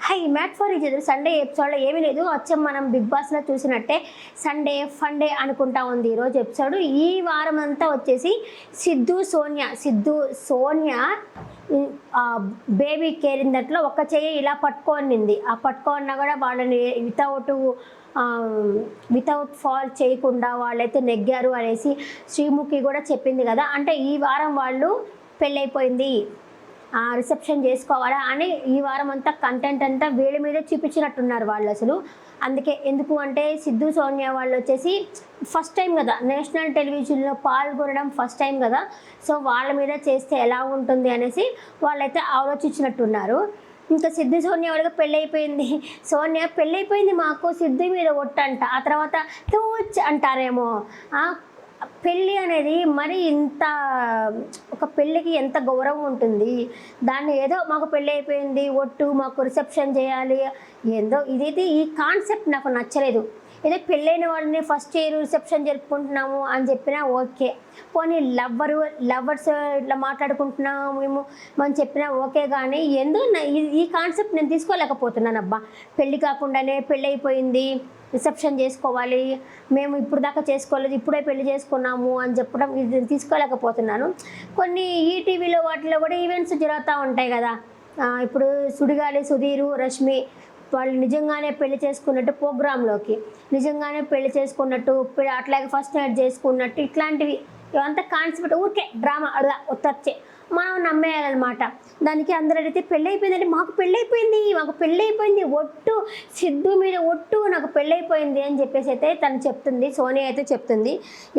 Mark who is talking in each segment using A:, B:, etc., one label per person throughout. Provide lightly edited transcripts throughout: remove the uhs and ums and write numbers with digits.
A: High made for each other Sunday ఎపిసోడ్లో ఏమీ లేదు, వచ్చాం మనం బిగ్ బాస్లో చూసినట్టే సండే ఫండే అనుకుంటా ఉంది ఈరోజు ఎపిసోడ్. ఈ వారం అంతా వచ్చేసి సిద్ధు సోనియా బేబీ కేరిందట్లో ఒక్క చెయ్యి ఇలా పట్టుకోనింది. ఆ పట్టుకోన్నా కూడా వాళ్ళని వితౌట్ ఫాల్ చేయకుండా వాళ్ళైతే నెగ్గారు అనేసి శ్రీముఖి కూడా చెప్పింది కదా. అంటే ఈ వారం వాళ్ళు పెళ్ళైపోయింది, రిసెప్షన్ చేసుకోవాలా అని ఈ వారం అంతా కంటెంట్ అంతా వీళ్ళ మీదే చూపించినట్టున్నారు వాళ్ళు అసలు. అందుకే ఎందుకు అంటే సిద్ధు సోనియా వాళ్ళు వచ్చేసి ఫస్ట్ టైం కదా నేషనల్ టెలివిజన్లో పాల్గొనడం, ఫస్ట్ టైం కదా. సో వాళ్ళ మీద చేస్తే ఎలా ఉంటుంది అనేసి వాళ్ళైతే ఆలోచించినట్టున్నారు. ఇంకా సిద్ధు సోనియా వాళ్ళకి పెళ్ళైపోయింది, సోనియా పెళ్ళైపోయింది మాకు సిద్ధు మీద ఒట్టంట, ఆ తర్వాత టూచ్ అంటారేమో. పెళ్ళి అనేది మరి ఇంత ఒక పెళ్ళికి ఎంత గౌరవం ఉంటుంది, దాన్ని ఏదో మాకు పెళ్ళి అయిపోయింది ఒట్టు మాకు రిసెప్షన్ చేయాలి ఏందో ఇదైతే ఈ కాన్సెప్ట్ నాకు నచ్చలేదు. ఏదో పెళ్ళైన వాళ్ళని ఫస్ట్ ఇయర్ రిసెప్షన్ జరుపుకుంటున్నాము అని చెప్పినా ఓకే, పోనీ లవ్వర్స్ ఇట్లా మాట్లాడుకుంటున్నాము మేము మనం చెప్పినా ఓకే, కానీ ఎందు ఈ కాన్సెప్ట్ నేను తీసుకోలేకపోతున్నాను. అబ్బా పెళ్ళి కాకుండానే పెళ్ళి అయిపోయింది రిసెప్షన్ చేసుకోవాలి, మేము ఇప్పుడు దాకా చేసుకోలేదు ఇప్పుడే పెళ్లి చేసుకున్నాము అని చెప్పడం ఇది తీసుకోలేకపోతున్నాను. కొన్ని ఈటీవీలో వాటిలో కూడా ఈవెంట్స్ జరుగుతూ ఉంటాయి కదా. ఇప్పుడు సుడిగాలి సుధీరు రష్మి వాళ్ళు నిజంగానే పెళ్లి చేసుకున్నట్టు ప్రోగ్రాంలోకి నిజంగానే పెళ్లి చేసుకున్నట్టు అట్లాగే ఫస్ట్ నైట్ చేసుకున్నట్టు ఇట్లాంటివి ఇవంతా కాన్సెప్ట్ ఊరికే డ్రామా అలా వచ్చే మనం నమ్మేయాలన్నమాట. దానికి అందరూ అడిగితే పెళ్ళైపోయిందంటే మాకు పెళ్ళైపోయింది ఒట్టు సిద్ధు మీద ఒట్టు నాకు పెళ్ళైపోయింది అని చెప్పేసి అయితే తను చెప్తుంది, సోనియా అయితే చెప్తుంది.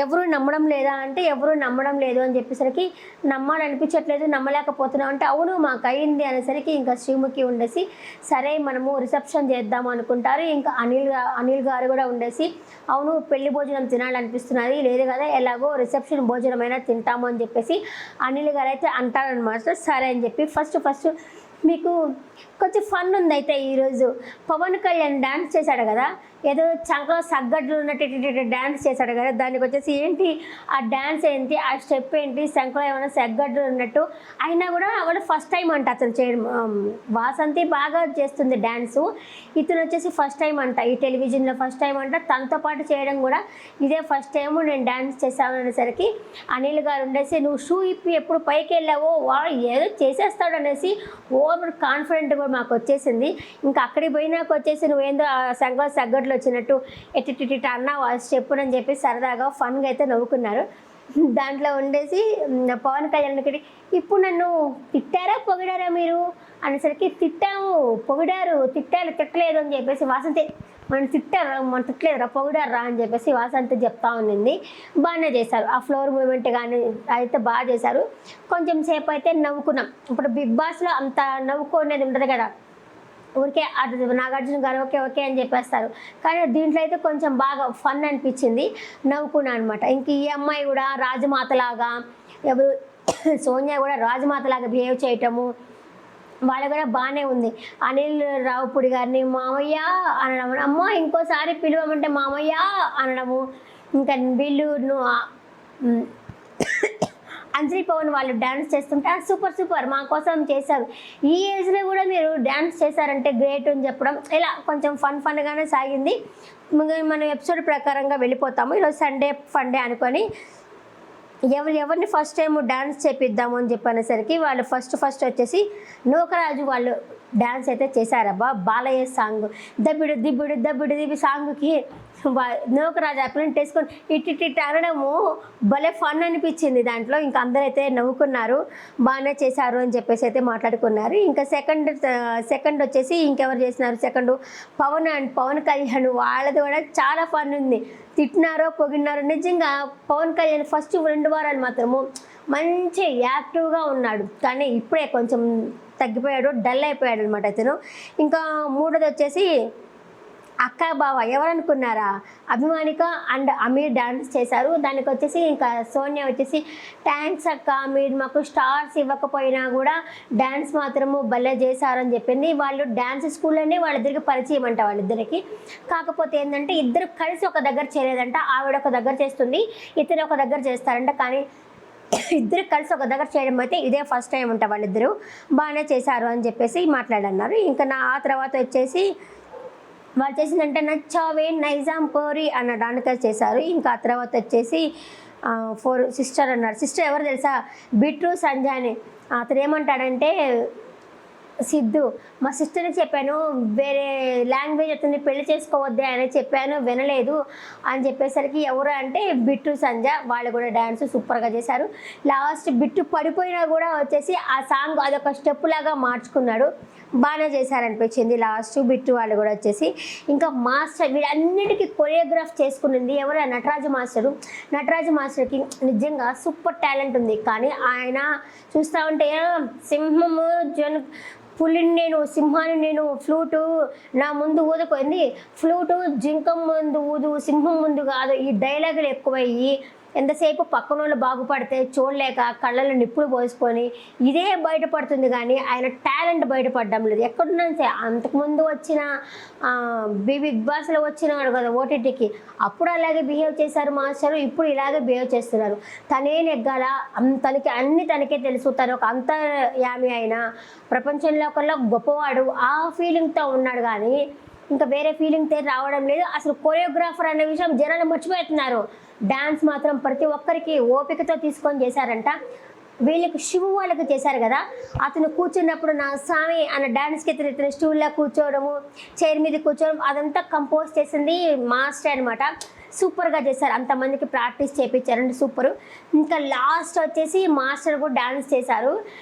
A: ఎవరు నమ్మడం లేదా అంటే ఎవరు నమ్మడం లేదు అని చెప్పేసరికి నమ్మాలనిపించట్లేదు నమ్మలేకపోతున్నాం అంటే అవును మాకు అయింది అనేసరికి ఇంకా శ్రీముఖి ఉండేసి సరే మనము రిసెప్షన్ చేద్దాం అనుకుంటారు. ఇంకా అనిల్ గారు కూడా ఉండేసి అవును పెళ్లి భోజనం తినాలనిపిస్తున్నది లేదు కదా ఎలాగో రిసెప్షన్ భోజనమైనా తింటాము అని చెప్పేసి అనిల్ గారు అయితే అంటారనమాట. సరే అని చెప్పి ఫస్ట్ మీకు కొంచెం ఫన్ ఉంది. అయితే ఈరోజు పవన్ కళ్యాణ్ డ్యాన్స్ చేశాడు కదా, ఏదో చంకలో సగ్గడ్లు ఉన్నట్టు డ్యాన్స్ చేశాడు కదా, దానికి వచ్చేసి ఏంటి ఆ డ్యాన్స్ ఏంటి ఆ స్టెప్ ఏంటి శంకలో ఏమైనా సగ్గడ్లు ఉన్నట్టు అయినా కూడా వాడు ఫస్ట్ టైం అంట అతను చేయడం. వాసంతి బాగా చేస్తుంది డ్యాన్సు, ఇతను వచ్చేసి ఫస్ట్ టైం అంట ఈ టెలివిజన్లో ఫస్ట్ టైం అంట, తనతో పాటు చేయడం కూడా ఇదే ఫస్ట్ టైము నేను డ్యాన్స్ చేశాను అనేసరికి అనిల్ గారు ఉండేసి నువ్వు షూ ఇప్పి ఎప్పుడు పైకి వెళ్ళావో వాడు ఏదో చేసేస్తాడు అనేసి ఓవర్ కాన్ఫిడెంట్ కూడా మాకు వచ్చేసింది. ఇంకా అక్కడికి పోయినాక వచ్చేసి నువ్వేందో సంగతి సగ్గట్లు వచ్చినట్టు ఎట్టి అన్నావు ఆ స్టెప్ అని చెప్పి సరదాగా ఫన్గా అయితే నవ్వుకున్నారు. దాంట్లో ఉండేసి పవన్ కళ్యాణ్కి ఇప్పుడు నన్ను తిట్టారా పొగిడారా మీరు అనేసరికి తిట్టాము తిట్టలేదు అని చెప్పేసి వాసంతి మనం తిట్టలేదురా పొగిడారా అని చెప్పేసి వాసంతి చెప్తా ఉన్నింది. బాగానే చేశారు ఆ ఫ్లోర్ మూమెంట్ కానీ అయితే బాగా చేశారు. కొంచెం సేపు అయితే నవ్వుకున్నాం. ఇప్పుడు బిగ్ బాస్లో అంత నవ్వుకునేది ఉండదు కదా, ఊరికే అది నాగార్జున గారు ఓకే అని చెప్పేస్తారు. కానీ దీంట్లో అయితే కొంచెం బాగా ఫన్ అనిపించింది, నవ్వుకున్నాను అనమాట. ఇంక ఈ అమ్మాయి కూడా రాజమాతలాగా ఎవరు సోనియా కూడా రాజమాతలాగా బిహేవ్ చేయటము వాళ్ళు కూడా బాగానే ఉంది. అనిల్ రావుపూడి గారిని మామయ్య అనడం, అమ్మ ఇంకోసారి పిలవమంటే మామయ్య అనడము. ఇంకా వీళ్ళు అంజలి పవన్ వాళ్ళు డ్యాన్స్ చేస్తుంటే సూపర్ మా కోసం చేశారు, ఈ ఏజ్లో కూడా మీరు డ్యాన్స్ చేశారంటే గ్రేట్ అని చెప్పడం ఇలా కొంచెం ఫన్గానే సాగింది. మనం ఎపిసోడ్ ప్రకారంగా వెళ్ళిపోతాము. ఈరోజు సండే ఫండే అనుకొని ఎవరిని ఫస్ట్ టైం డ్యాన్స్ చేపిద్దాము అని చెప్పనేసరికి వాళ్ళు ఫస్ట్ వచ్చేసి నూకరాజు వాళ్ళు డ్యాన్స్ అయితే చేశారబ్బా. బాలయ్య సాంగ్ దబ్బిడు సాంగ్కి నూకరాజు ప్రింట్ వేసుకొని ఇట్టి అనడము భలే ఫన్ అనిపించింది దాంట్లో. ఇంకా అందరైతే నవ్వుకున్నారు, బాగానే చేశారు అని చెప్పేసి అయితే మాట్లాడుకున్నారు. ఇంకా సెకండ్ వచ్చేసి ఇంకెవరు చేసినారు, సెకండ్ పవన్ కళ్యాణ్ వాళ్ళది కూడా చాలా ఫన్ ఉంది. తిట్టినారో పొగిడినారో నిజంగా పవన్ కళ్యాణ్ ఫస్ట్ 2 వారాలు మాత్రము మంచి యాక్టివ్గా ఉన్నాడు, కానీ ఇప్పుడే కొంచెం తగ్గిపోయాడు, డల్ అయిపోయాడు అనమాట అతను. ఇంకా మూడోది వచ్చేసి అక్క బావ ఎవరనుకున్నారా, అభిమానిక అండ్ అమీర్ డ్యాన్స్ చేశారు. దానికి వచ్చేసి ఇంకా సోనియా వచ్చేసి థ్యాంక్స్ అక్క మీరు మాకు స్టార్స్ ఇవ్వకపోయినా కూడా డ్యాన్స్ మాత్రము భలే చేశారని చెప్పింది. వాళ్ళు డ్యాన్స్ స్కూల్లోనే వాళ్ళిద్దరికి పరిచయం అంట వాళ్ళిద్దరికి. కాకపోతే ఏంటంటే ఇద్దరు కలిసి ఒక దగ్గర చేయలేదంట, ఆవిడ ఒక దగ్గర చేస్తుంది ఇతను ఒక దగ్గర చేస్తారంట. కానీ ఇద్దరు కలిసి ఒక దగ్గర చేయడం అయితే ఇదే ఫస్ట్ టైం ఉంటా, వాళ్ళిద్దరూ బాగానే చేశారు అని చెప్పేసి మాట్లాడన్నారు. ఇంకా ఆ తర్వాత వచ్చేసి వాళ్ళు చేసిందంటే నచ్చావే నైజాం పోరి అన్న దానికే చేశారు. ఇంకా ఆ తర్వాత వచ్చేసి 4 సిస్టర్ అన్నారు. సిస్టర్ ఎవరు తెలుసా? బిట్టు సంజయ్ అని. అతను ఏమంటాడంటే, సిద్ధు మా సిస్టర్కి చెప్పాను వేరే లాంగ్వేజ్ అతన్ని పెళ్లి చేసుకోవద్దే అని చెప్పాను, వినలేదు అని చెప్పేసరికి ఎవరు అంటే బిట్టు సంజయ్. వాళ్ళు కూడా డ్యాన్స్ సూపర్గా చేశారు. లాస్ట్ బిట్టు పడిపోయినా కూడా వచ్చేసి ఆ సాంగ్ అదొక స్టెప్ లాగా మార్చుకున్నాడు, బాగానే చేశారనిపించింది లాస్ట్ బిట్టు వాళ్ళు కూడా వచ్చేసి. ఇంకా మాస్టర్ వీళ్ళన్నిటికీ కొరియోగ్రాఫ్ చేసుకునింది ఎవరు? నటరాజు మాస్టరు. నటరాజు మాస్టర్కి నిజంగా సూపర్ టాలెంట్ ఉంది, కానీ ఆయన చూస్తూ ఉంటే సింహము పులిని నేను, సింహాన్ని నేను, ఫ్లూటు నా ముందు ఊదుకుంది, ఫ్లూటు జింకం ముందు ఊదు సింహం ముందు కాదు, ఈ డైలాగులు ఎక్కువయ్యి ఎంతసేపు పక్కన వాళ్ళు బాగుపడితే చూడలేక కళ్ళలో నిప్పులు పోసుకొని ఇదే బయటపడుతుంది, కానీ ఆయన టాలెంట్ బయటపడడం లేదు. ఎక్కడున్నా సరే అంతకుముందు వచ్చిన బిగ్ బాస్లో వచ్చినాడు కదా ఓటీటీకి, అప్పుడు అలాగే బిహేవ్ చేశారు మాస్టర్, ఇప్పుడు ఇలాగే బిహేవ్ చేస్తున్నారు. తనే నెగ్గాల, తనకి తనకే తెలుసు, తను ఒక అంతర్యామి అయినా ప్రపంచంలో కల్లా గొప్పవాడు ఆ ఫీలింగ్తో ఉన్నాడు, కానీ ఇంకా వేరే ఫీలింగ్ రావడం లేదు. అసలు కొరియోగ్రాఫర్ అనే విషయం జనాలు మర్చిపోతున్నారు. డ్యాన్స్ మాత్రం ప్రతి ఒక్కరికి ఓపికతో తీసుకొని చేశారంట. వీళ్ళకి శివు వాళ్ళకి చేశారు కదా, అతను కూర్చున్నప్పుడు నా స్వామి అన్న డ్యాన్స్కి ఇతను స్టూల్లో కూర్చోవడము, చైర్ మీద కూర్చోవడం, అదంతా కంపోజ్ చేసింది మాస్టర్ అనమాట. సూపర్గా చేశారు, అంతమందికి ప్రాక్టీస్ చేయించారంటే సూపరు. ఇంకా లాస్ట్ వచ్చేసి మాస్టర్ కూడా డ్యాన్స్ చేశారు,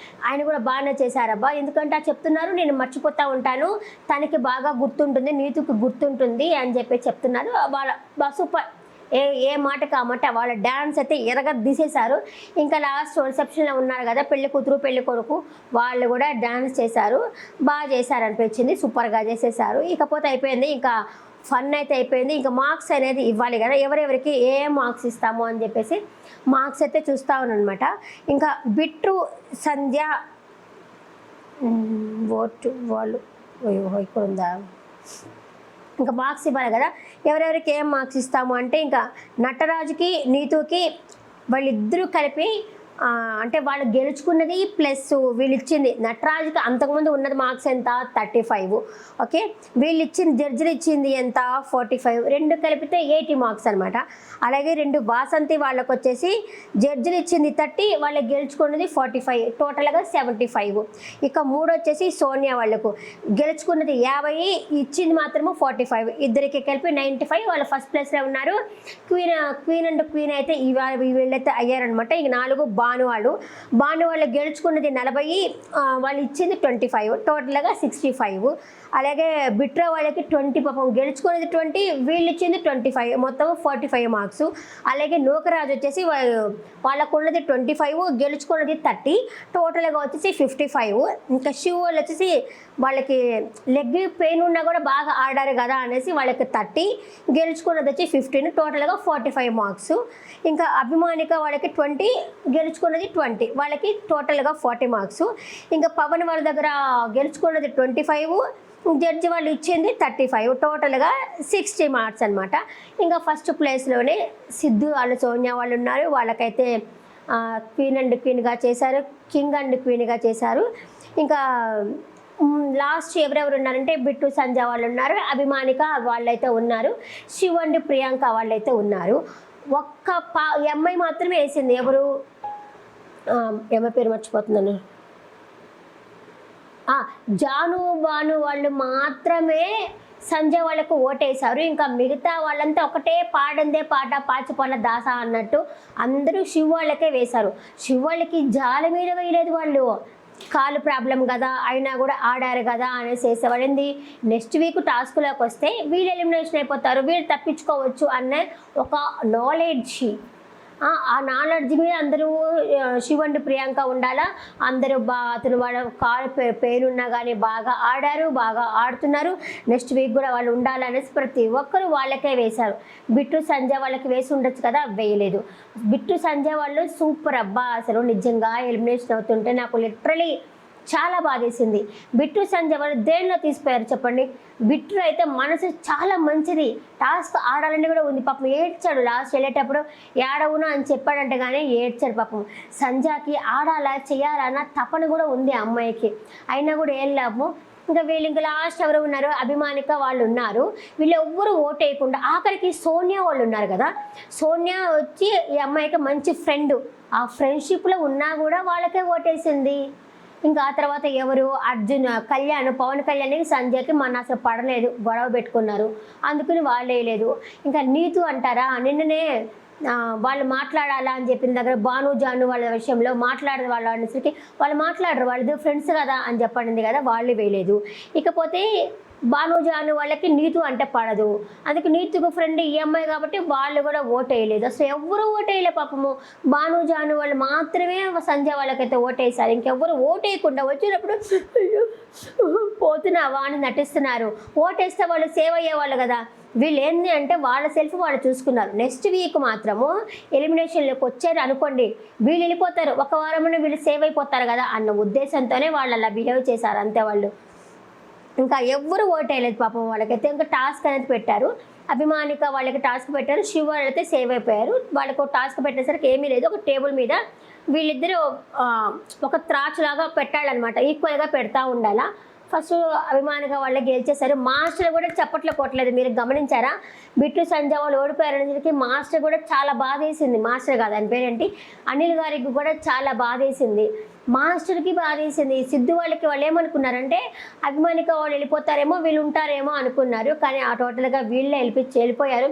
A: ఆయన కూడా బాగానే చేశారబ్బా. ఎందుకంటే చెప్తున్నారు నేను మర్చిపోతూ ఉంటాను, తనకి బాగా గుర్తుంటుంది, నీతుకి గుర్తుంటుంది అని చెప్పి చెప్తున్నారు. వాళ్ళ సూపర్ ఏ మాటకి ఆ మాట వాళ్ళ డ్యాన్స్ అయితే ఎరగ తీసేశారు. ఇంకా లాస్ట్ రిసెప్షన్లో ఉన్నారు కదా పెళ్లి కూతురు పెళ్లి కొడుకు, వాళ్ళు కూడా డ్యాన్స్ చేశారు, బాగా చేశారనిపించింది, సూపర్గా చేసేసారు. ఇకపోతే అయిపోయింది, ఇంకా ఫన్ అయితే అయిపోయింది. ఇంకా మార్క్స్ అనేది ఇవ్వాలి కదా, ఎవరెవరికి ఏ మార్క్స్ ఇస్తాము అని చెప్పేసి మార్క్స్ అయితే చూస్తూ ఉన్నానమాట. ఇంకా బిట్టు సంధ్య ఓటు వాళ్ళు ఇక్కడ ఉందా, ఇంకా మార్క్స్ ఇవ్వాలి కదా, ఎవరెవరికి ఏం మార్క్స్ ఇస్తాము అంటే ఇంకా నటరాజుకి నీతుకి వాళ్ళిద్దరూ కలిపి అంటే వాళ్ళు గెలుచుకున్నది ప్లస్ వీళ్ళు ఇచ్చింది. నటరాజుకి అంతకుముందు ఉన్నది మార్క్స్ ఎంత 35, ఓకే, వీళ్ళు ఇచ్చింది జడ్జిలు ఇచ్చింది ఎంత 45, రెండు కలిపితే 80 మార్క్స్ అనమాట. అలాగే రెండు వాసంతి వాళ్ళకు వచ్చేసి జడ్జిలు ఇచ్చింది 30, వాళ్ళకి గెలుచుకున్నది 45, టోటల్గా 75. ఇక మూడు వచ్చేసి సోనియా వాళ్ళకు గెలుచుకున్నది 50, ఇచ్చింది మాత్రము 45, ఇద్దరికి కలిపి 95, వాళ్ళు ఫస్ట్ ప్లేస్లో ఉన్నారు. క్వీన్ అండ్ క్వీన్ అయితే వీళ్ళైతే అయ్యారనమాట. ఇక 4 భాను వాళ్ళు గెలుచుకున్నది 40, వాళ్ళు ఇచ్చింది 25, టోటల్గా 65. అలాగే బిట్రా వాళ్ళకి 20, పాపం గెలుచుకున్నది 20, వీళ్ళు ఇచ్చింది 25, మొత్తం 45 మార్క్స్. అలాగే నూకరాజు వచ్చేసి వాళ్ళకు ఉన్నది 25, గెలుచుకున్నది 30, టోటల్గా వచ్చేసి 55. ఇంకా శివ వాళ్ళు వచ్చేసి వాళ్ళకి లెగ్ పెయిన్ ఉన్నా కూడా బాగా ఆడారు కదా అనేసి వాళ్ళకి 30, గెలుచుకున్నది వచ్చి 15, టోటల్గా 45 మార్క్స్. ఇంకా అభిమానిక వాళ్ళకి 20, గెలుచుకున్నది 20, వాళ్ళకి టోటల్గా 40 మార్క్స్. ఇంకా పవన్ వాళ్ళ దగ్గర గెలుచుకున్నది 25, జడ్జి వాళ్ళు ఇచ్చింది 35, టోటల్గా 60 మార్క్స్ అనమాట. ఇంకా ఫస్ట్ ప్లేస్లోనే సిద్ధు వాళ్ళు సోనియా వాళ్ళు ఉన్నారు, వాళ్ళకైతే క్వీన్ అండ్ క్వీన్గా చేశారు, కింగ్ అండ్ క్వీన్గా చేశారు. ఇంకా లాస్ట్ ఎవరెవరు ఉన్నారంటే బిట్టు సంజయ్ వాళ్ళు ఉన్నారు, అభిమానిక వాళ్ళైతే ఉన్నారు, శివ్ అండ్ ప్రియాంక వాళ్ళైతే ఉన్నారు. ఒక్క అమ్మాయి మాత్రమే వేసింది, ఎవరు అమ్మాయి పేరు మర్చిపోతున్నాను, జాను బాను వాళ్ళు మాత్రమే సంజయ్ వాళ్ళకు ఓటేశారు. ఇంకా మిగతా వాళ్ళంతా ఒకటే పాడందే పాట పాచిపల్ల దాస అన్నట్టు అందరూ శివ్ వాళ్ళకే వేశారు. శివ్ వాళ్ళకి జాల మీద వేయలేదు, వాళ్ళు కాలు ప్రాబ్లం కదా అయినా కూడా ఆడారు కదా అనేసి వేసేవాడింది. నెక్స్ట్ వీక్ టాస్క్లోకి వస్తే వీళ్ళు ఎలిమినేషన్ అయిపోతారు, వీళ్ళు తప్పించుకోవచ్చు అన్న ఒక నాలెడ్జ్, ఆ నాలెడ్జ్ మీద అందరూ శివ్ అండ్ ప్రియాంక ఉండాలా, అందరూ అతను వాళ్ళ కాలు పెయిన్ ఉన్నా కానీ బాగా ఆడారు, బాగా ఆడుతున్నారు, నెక్స్ట్ వీక్ కూడా వాళ్ళు ఉండాలనేసి ప్రతి ఒక్కరు వాళ్ళకే వేశారు. బిట్టు సంజయ్ వాళ్ళకి వేసి ఉండొచ్చు కదా, వేయలేదు. బిట్టు సంజయ్ వాళ్ళు సూపర్ అబ్బా, అసలు నిజంగా ఎలిమినేషన్ అవుతుంటే నాకు లిటరలీ చాలా బాధేసింది. బిట్టు సంజయ్ వాళ్ళు దేనిలో తీసిపోయారు చెప్పండి. బిట్టు అయితే మనసు చాలా మంచిది, టాస్క్ ఆడాలని కూడా ఉంది. పాపం ఏడ్చాడు లాస్ట్ వెళ్ళేటప్పుడు, ఏడవును అని చెప్పాడంటే కానీ ఏడ్చాడు పాపం. సంజయ్కి ఆడాలా చేయాలన్న తపన కూడా ఉంది ఆ అమ్మాయికి, అయినా కూడా ఏం లాభం. ఇంకా వీళ్ళు ఇంకా లాస్ట్ ఎవరు ఉన్నారు, అభిమానిక వాళ్ళు ఉన్నారు. వీళ్ళు ఎవ్వరు ఓట్ వేయకుండా ఆఖరికి సోనియా వాళ్ళు ఉన్నారు కదా, సోనియా వచ్చి ఈ అమ్మాయికి మంచి ఫ్రెండ్, ఆ ఫ్రెండ్షిప్లో ఉన్నా కూడా వాళ్ళకే ఓటేసింది. ఇంకా ఆ తర్వాత ఎవరు అర్జున్ కళ్యాణ్, పవన్ కళ్యాణ్కి సంజయ్కి మన అసలు పడలేదు, గొడవ పెట్టుకున్నారు, అందుకని వాళ్ళు వేయలేదు. ఇంకా నీతు అంటారా, నిన్ననే వాళ్ళు మాట్లాడాలా అని చెప్పిన దగ్గర భాను జాను వాళ్ళ విషయంలో మాట్లాడదు వాళ్ళు అనేసరికి వాళ్ళు మాట్లాడరు, వాళ్ళు ఫ్రెండ్స్ కదా అని చెప్పండి కదా, వాళ్ళు వేయలేదు. ఇకపోతే భాను జాను వాళ్ళకి నీతు అంటే పడదు, అందుకే నీతుకు ఫ్రెండ్ ఈఎంఐ కాబట్టి వాళ్ళు కూడా ఓట్ వేయలేదు. అసలు ఎవరు ఓట్ వేయలే పాపము. భాను జాను వాళ్ళు మాత్రమే సంజయ్ వాళ్ళకైతే ఓటేసారు. ఇంకెవ్వరు ఓట్ వేయకుండా వచ్చినప్పుడు పోతున్నావా అని నటిస్తున్నారు. ఓటేస్తే వాళ్ళు సేవ్ అయ్యేవాళ్ళు కదా. వీళ్ళు ఏంది అంటే వాళ్ళ సెల్ఫ్ వాళ్ళు చూసుకున్నారు. నెక్స్ట్ వీక్ మాత్రము ఎలిమినేషన్లోకి వచ్చారు అనుకోండి, వీళ్ళు వెళ్ళిపోతారు, ఒక వారంలో వీళ్ళు సేవ్ అయిపోతారు కదా అన్న ఉద్దేశంతోనే వాళ్ళు అలా బిహేవ్ చేశారు అంతే. వాళ్ళు ఇంకా ఎవ్వరు ఓట్ వేయలేదు పాపం. వాళ్ళకైతే ఇంకా టాస్క్ అనేది పెట్టారు, అభిమానిక వాళ్ళకి టాస్క్ పెట్టారు, శివ అయితే సేవ్ అయిపోయారు. వాళ్ళకు టాస్క్ పెట్టేసరికి ఏమీ లేదు, ఒక టేబుల్ మీద వీళ్ళిద్దరూ ఒక త్రాచ్ లాగా పెట్టాలన్నమాట, ఈక్వల్గా పెడతా ఉండాలా. ఫస్ట్ అభిమానిగా వాళ్ళే గెలిచేశారు. మాస్టర్ కూడా చప్పట్లు కొట్టలేదు, మీరు గమనించారా. బిట్టు సంజయ్ వాళ్ళు ఓడిపోయారనేసరికి మాస్టర్ కూడా చాలా బాధ వేసింది. మాస్టర్ కాదు అని పేరేంటి, అనిల్ గారికి కూడా చాలా బాధ వేసింది, మాస్టర్కి బాధ వేసింది. సిద్ధు వాళ్ళకి వాళ్ళు ఏమనుకున్నారంటే అభిమానిక వాళ్ళు వెళ్ళిపోతారేమో వీళ్ళు ఉంటారేమో అనుకున్నారు, కానీ ఆ టోటల్గా వీళ్ళే వెళ్ళిపోయారు.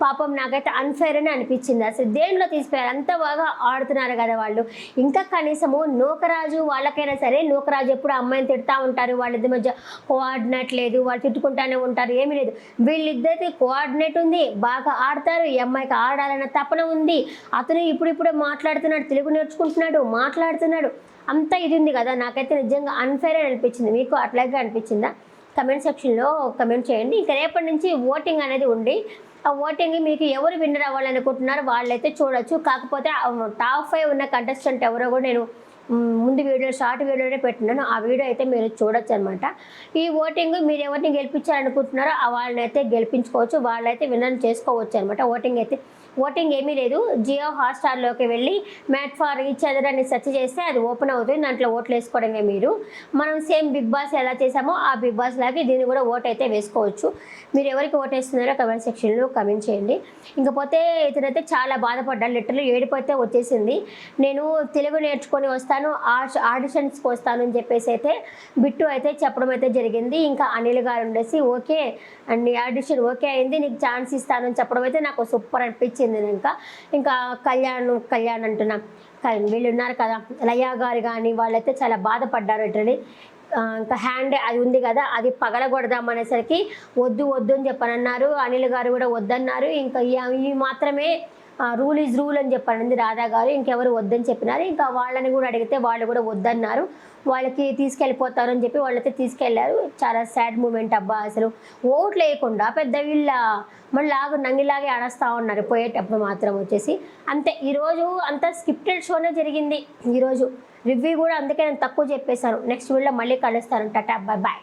A: పాపం నాకైతే అన్ఫేర్ అని అనిపించింది. అసలు దేనిలో తీసిపోయారు, అంత బాగా ఆడుతున్నారు కదా వాళ్ళు. ఇంకా కనీసము నూకరాజు వాళ్ళకైనా సరే, నూకరాజు ఎప్పుడు అమ్మాయిని తిడతా ఉంటారు, వాళ్ళిద్దరి మధ్య కోఆర్డినేట్ లేదు, వాళ్ళు తిట్టుకుంటానే ఉంటారు, ఏమీ లేదు. వీళ్ళిద్దరికి కోఆర్డినేట్ ఉంది, బాగా ఆడతారు, ఈ అమ్మాయికి ఆడాలన్న తపన ఉంది. అతను ఇప్పుడిప్పుడే మాట్లాడుతున్నాడు, తెలుగు నేర్చుకుంటున్నాడు, మాట్లాడుతున్నాడు, అంతా ఇది ఉంది కదా. నాకైతే నిజంగా అన్ఫేర్ అని అనిపించింది. మీకు అట్లాగే అనిపించిందా? కమెంట్ సెక్షన్లో కమెంట్ చేయండి. ఇంకా రేపటి నుంచి ఓటింగ్ అనేది ఉండి, ఆ ఓటింగ్ మీకు ఎవరు విన్నర్ అవ్వాలనుకుంటున్నారో వాళ్ళైతే చూడొచ్చు. కాకపోతే టాప్ 5 ఉన్న కంటెస్టెంట్ ఎవరో కూడా నేను ముందు వీడియో షార్ట్ వీడియోనే పెట్టినాను, ఆ వీడియో అయితే మీరు చూడొచ్చు అనమాట. ఈ ఓటింగ్ మీరు ఎవరిని గెలిపించాలనుకుంటున్నారో వాళ్ళని అయితే గెలిపించుకోవచ్చు, వాళ్ళైతే విన్నర్ చేసుకోవచ్చు అనమాట. ఓటింగ్ ఏమీ లేదు. జియో హాట్స్టార్లోకి వెళ్ళి మ్యాట్ ఫర్ ఈచ్ అదర్ అని సెర్చ్ చేస్తే అది ఓపెన్ అవుతుంది, దాంట్లో ఓట్లు వేసుకోవడమే. మీరు మనం సేమ్ బిగ్ బాస్ ఎలా చేసామో ఆ బిగ్ బాస్ లాగే దీన్ని కూడా ఓట్ అయితే వేసుకోవచ్చు. మీరు ఎవరికి ఓట్ వేస్తున్నారో కమెంట్ సెక్షన్లో కమెంట్ చేయండి. ఇంకపోతే ఇతనైతే చాలా బాధపడ్డాడు, లిటరల్లీ ఏడిపోతే వచ్చేసింది. నేను తెలుగు నేర్చుకొని వస్తాను, ఆడిషన్స్కి వస్తాను అని చెప్పేసి అయితే బిట్టు అయితే చెప్పడం అయితే జరిగింది. ఇంకా అనిల్ గారు ఉండేసి ఓకే అండ్ ఆడిషన్ ఓకే అయింది, నీకు ఛాన్స్ ఇస్తానని చెప్పడం అయితే నాకు సూపర్ అనిపించింది. ఇంకా కళ్యాణ్ అంటున్నా, వీళ్ళు ఉన్నారు కదా లయా గారు కానీ, వాళ్ళైతే చాలా బాధపడ్డారు. ఇట్లని ఇంకా హ్యాండ్ అది ఉంది కదా, అది పగలగొడదాం అనేసరికి వద్దు అని చెప్పనన్నారు. అనిల్ గారు కూడా వద్దన్నారు. ఇంకా ఈ మాత్రమే రూల్ ఈజ్ రూల్ అని చెప్పండి రాధా గారు, ఇంకెవరు వద్దని చెప్పినారు. ఇంకా వాళ్ళని కూడా అడిగితే వాళ్ళు కూడా వద్దన్నారు, వాళ్ళకి తీసుకెళ్ళిపోతారు అని చెప్పి వాళ్ళైతే తీసుకెళ్లారు. చాలా సాడ్ మూమెంట్ అబ్బా. అసలు ఓట్లు వేయకుండా పెద్ద వీళ్ళ మళ్ళీ నంగిలాగే ఆడేస్తూ ఉన్నారు పోయేటప్పుడు మాత్రం వచ్చేసి. అంతే, ఈరోజు అంతా స్క్రిప్టెడ్ షోనే జరిగింది. ఈరోజు రివ్యూ కూడా అందుకే నేను తక్కువ చెప్పేశాను. నెక్స్ట్ వీడియోలో మళ్ళీ కలుస్తాను. Tata, bye bye.